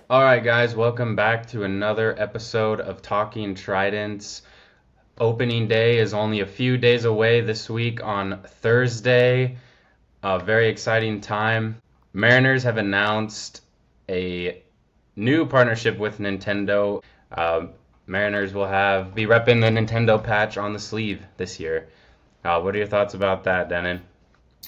All right, guys, welcome back to another episode of Talking Tridents. Opening day is only a few days away this week on Thursday. A very exciting time. Mariners have announced a new partnership with Nintendo. Mariners will be repping the Nintendo patch on the sleeve this year. What are your thoughts about that, Denon?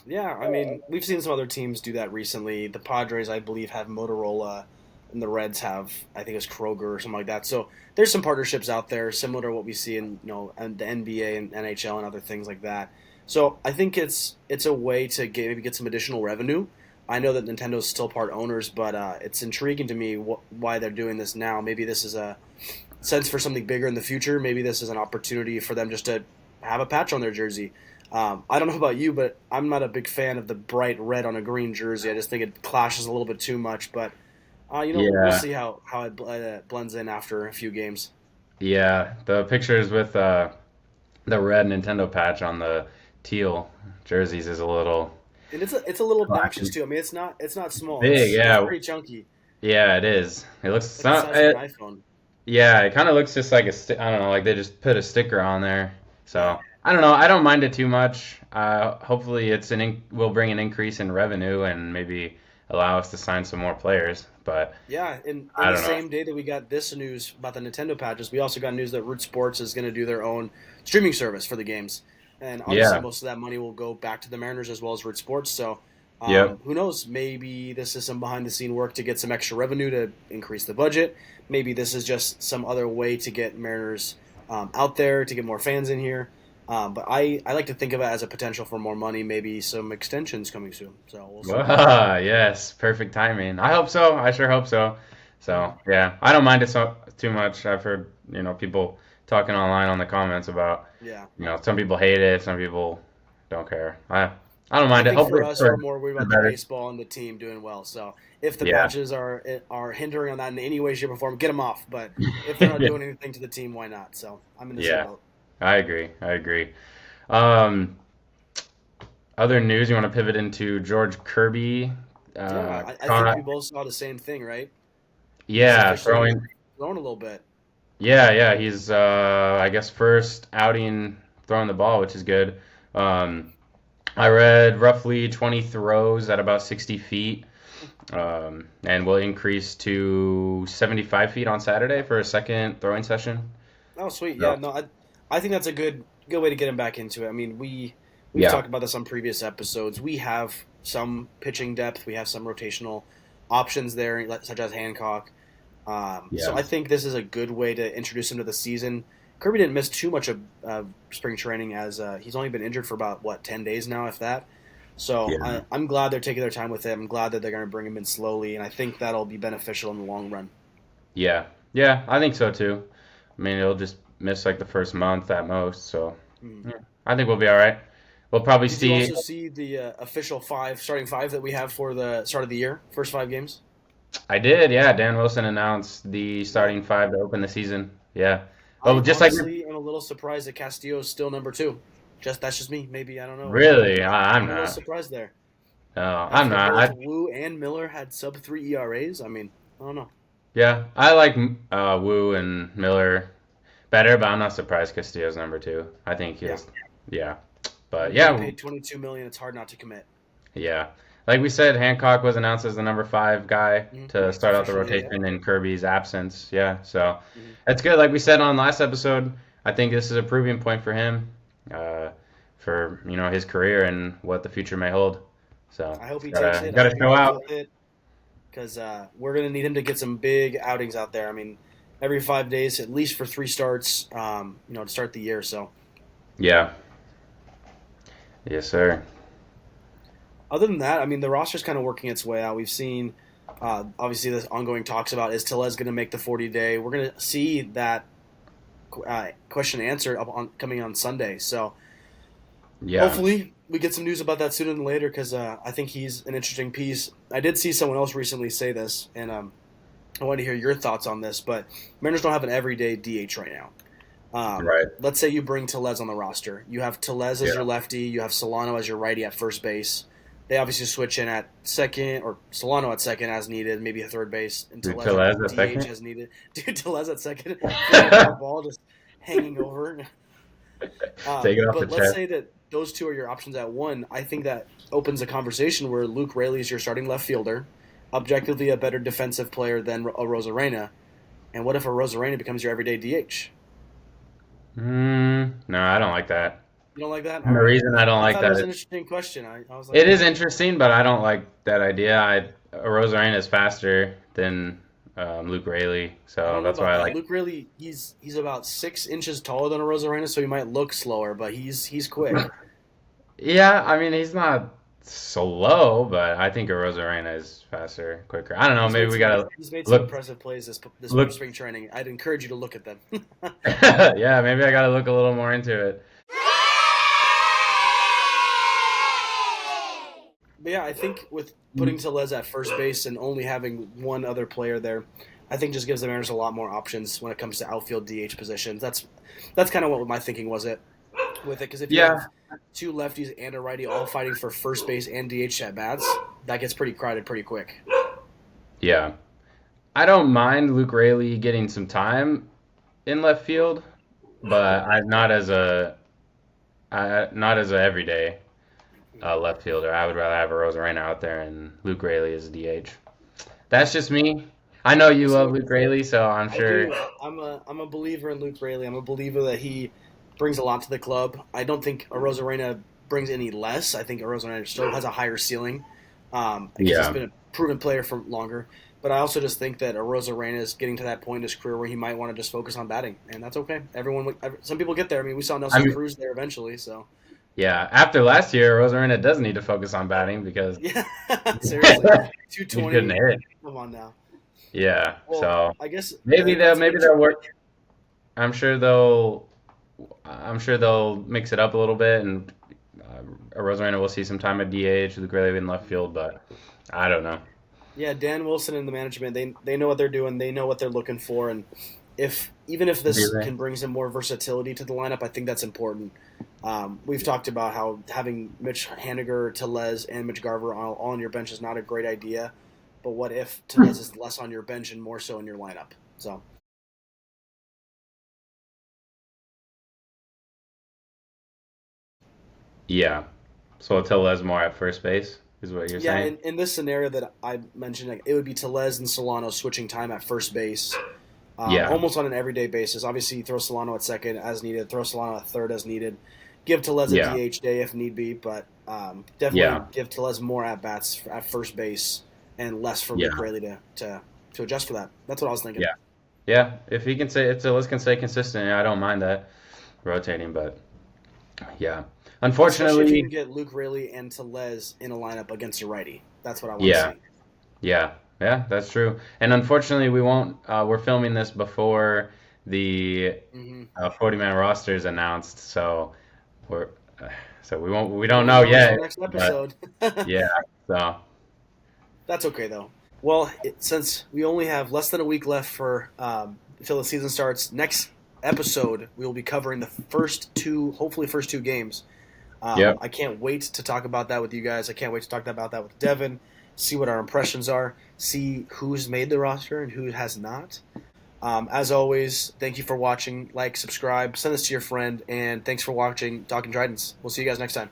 Yeah, I mean, we've seen some other teams do that recently. The Padres, I believe, have Motorola, and the Reds have, I think, it's Kroger or something like that. So there's some partnerships out there similar to what we see in and the NBA and NHL and other things like that. So I think it's a way to maybe get some additional revenue. I know that Nintendo's still part owners, but it's intriguing to me why they're doing this now. Maybe this is a sense for something bigger in the future. Maybe this is an opportunity for them just to have a patch on their jersey. I don't know about you, but I'm not a big fan of the bright red on a green jersey. I just think it clashes a little bit too much. But we'll Yeah, see how it blends in after a few games. yeah. The pictures with the red Nintendo patch on the teal jerseys is a little And it's a little obnoxious clashing. too. I mean, it's not small. Big. It's Yeah, pretty chunky. yeah, it is. It looks It's it's like the not. size of an iPhone. Yeah, it kind of looks just like I don't know, like they just put a sticker on there. So Yeah. I don't know. I don't mind it too much. Hopefully, will bring an increase in revenue and maybe allow us to sign some more players. But Yeah, in I the don't know. same day that we got this news about the Nintendo patches, we also got news that Root Sports is going to do their own streaming service for the games, and obviously Yeah. most of that money will go back to the Mariners as well as Root Sports. So, Yep. who knows? Maybe this is some behind the scene work to get some extra revenue to increase the budget. Maybe this is just some other way to get Mariners out there to get more fans in here. But I like to think of it as a potential for more money, maybe some extensions coming soon. So we'll see. Ah, yes, perfect timing. I hope so. I sure hope so. So, yeah, I don't mind it too much. I've heard, people talking online on the comments about, Yeah. some people hate it, some people don't care. I don't I mind it. think Hopefully for it's us, we're for more worried the about the better. baseball and the team doing well. So if the Yeah. patches are hindering on that in any way, shape, or form, get them off. But if they're not doing anything to the team, why not? So I'm in the same Yeah, boat. I agree. I agree. Um, Other news, you want to pivot into George Kirby, Yeah, uh, I think caught, we both saw the same thing, right? He's yeah, officially throwing. thrown a little bit. Yeah, he's I guess first outing throwing the ball, which is good. Um, I read roughly 20 throws at about 60 feet, and will increase to 75 feet on Saturday for a second throwing session. Oh, sweet. Yeah, So, no, I think that's a good way to get him back into it. I mean, we've yeah, talked about this on previous episodes. We have some pitching depth. We have some rotational options there, such as Hancock. So yeah, I think this is a good way to introduce him to the season. Kirby didn't miss too much of spring training as he's only been injured for about 10 days now, if that. So yeah, I'm glad they're taking their time with him. I'm glad that they're going to bring him in slowly, and I think that'll be beneficial in the long run. yeah, yeah. I think so too. I mean, it'll just miss like the first month at most, so Hmm. yeah, I think we'll be all right. We'll probably Did you see. also see the official starting five that we have for the start of the year, first 5 games? I did, yeah. Dan Wilson announced the Yeah. starting five to open the season. Yeah. Oh, I just like honestly am a little surprised that Castillo is still number two. That's just me. Maybe I don't know. really, I'm I'm a little not. surprised there. No, I'm After not. both Wu and Miller had sub three ERAs, I mean, I don't know. Yeah, I like Wu and Miller better, but I'm not surprised Castillo's number two. I think Yeah, he's, yeah. when But you're getting yeah, paid 22 million, it's hard not to commit. yeah. Like we said, Hancock was announced as the number five guy to start out the Officially, yeah. rotation in Kirby's absence. Yeah, so Mhm. that's good. Like we said on last episode, I think this is a proving point for him, uh, for his career and what the future may hold. So I hope he takes gotta it. I gotta hope he show runs out. with it because we're going to need him to get some big outings out there. I mean, every 5 days, at least for 3 starts, to start the year. So, Yeah, yes, sir. other than that, I mean, the roster's kind of working its way out. We've seen, obviously, this ongoing talks about is Tellez going to make the 40-day. We're going to see that question and answer coming on Sunday. So, Yeah, hopefully, we get some news about that sooner than later because I think he's an interesting piece. I did see someone else recently say this, and I want to hear your thoughts on this. But Mariners don't have an everyday DH right now. right. Let's say you bring Tellez on the roster. You have Tellez as Yeah, your lefty. You have Solano as your righty at first base. They obviously switch in at second, or Solano at second as needed, maybe a third base, and Dude, Tellez at Tellez at DH second. as needed. Dude, Tellez at second, flying for the ball, just hanging over. Take it off the But let's chest. say that those two are your options at one. I think that opens a conversation where Luke Raley is your starting left fielder, objectively a better defensive player than a Rosarena. And what if a Rosarena becomes your everyday DH? No, I don't like that. You don't like that? All And the right. reason I don't I like thought it that was is an interesting question. I was like, it is interesting, but I don't like that idea. Rosarena is faster than Luke Raley, I so don't know that's about why I that. like. Luke really, he's about 6 inches taller than a Rosarena, so he might look slower, but he's quick. Yeah, I mean he's not slow, but I think a Rosarena is faster, quicker. I don't know. Maybe we gotta He's made some look impressive plays this look. spring training. I'd encourage you to look at them. Yeah, maybe I gotta look a little more into it. But yeah, I think with putting Tellez at first base and only having one other player there, I think just gives the Mariners a lot more options when it comes to outfield DH positions. That's kind of what my thinking was with it, because if you Yeah, have two lefties and a righty all fighting for first base and DH at bats, that gets pretty crowded pretty quick. yeah. I don't mind Luke Raley getting some time in left field, but I not as a everyday left fielder. I would rather have a Rosarena out there and Luke Raley as DH. That's just me. I know you love So Luke Raley, so I'm I sure. do. I'm a believer in Luke Raley. I'm a believer that he brings a lot to the club. I don't think a Rosarena brings any less. I think a Rosarena still has a higher ceiling because he's Yeah, been a proven player for longer. But I also just think that a Rosarena is getting to that point in his career where he might want to just focus on batting, and that's okay. Some people get there. I mean, we saw I Nelson mean, Cruz there eventually. So yeah. After last year, Rosarena does need to focus on batting because yeah, seriously, he couldn't 220. hit. Come on now. Yeah, Well, so I guess maybe that's a good. they'll work. I'm sure they'll I'm sure they'll mix it up a little bit, and Rosarena will see some time at DH, Luke Raley in left field, but I don't know. Yeah, Dan Wilson and the management, they know what they're doing. They know what they're looking for, and even if Do this they? can bring some more versatility to the lineup, I think that's important. We've talked about how having Mitch Haniger, Tellez, and Mitch Garver all on your bench is not a great idea. But what if Tellez is less on your bench and more so in your lineup? So Yeah. So tell Lesmore at first base is what you're yeah, saying. in this scenario that I mentioned, like, it would be Tellez and Solano switching time at first base, Yeah. almost on an everyday basis. Obviously, you throw Solano at second as needed, throw Solano at third as needed, give Tellez a Yeah. DH day if need be, but definitely Yeah. give Tellez more at bats at first base and less for Luke Yeah. Raley to adjust for that. That's what I was thinking. Yeah. Yeah. If he can say if Tellez can stay consistent, I don't mind that rotating, but yeah. Especially if you Unfortunately, can get Luke Raley and Tellez in a lineup against a righty. That's what I want to yeah. see. Yeah, yeah, that's true. And unfortunately, we won't. We're filming this before the Hmm 40-man roster is announced, so we're so we won't. We We don't won't know know until yet. next But episode. yeah, so That's okay though. Well, since we only have less than a week left for until the season starts, next episode we will be covering the hopefully first two games. yep, I can't wait to talk about that with you guys. I can't wait to talk about that with Devin. See what our impressions are. See who's made the roster and who has not. As always, thank you for watching. Like, subscribe, send this to your friend, and thanks for watching Talking Tridents. We'll see you guys next time.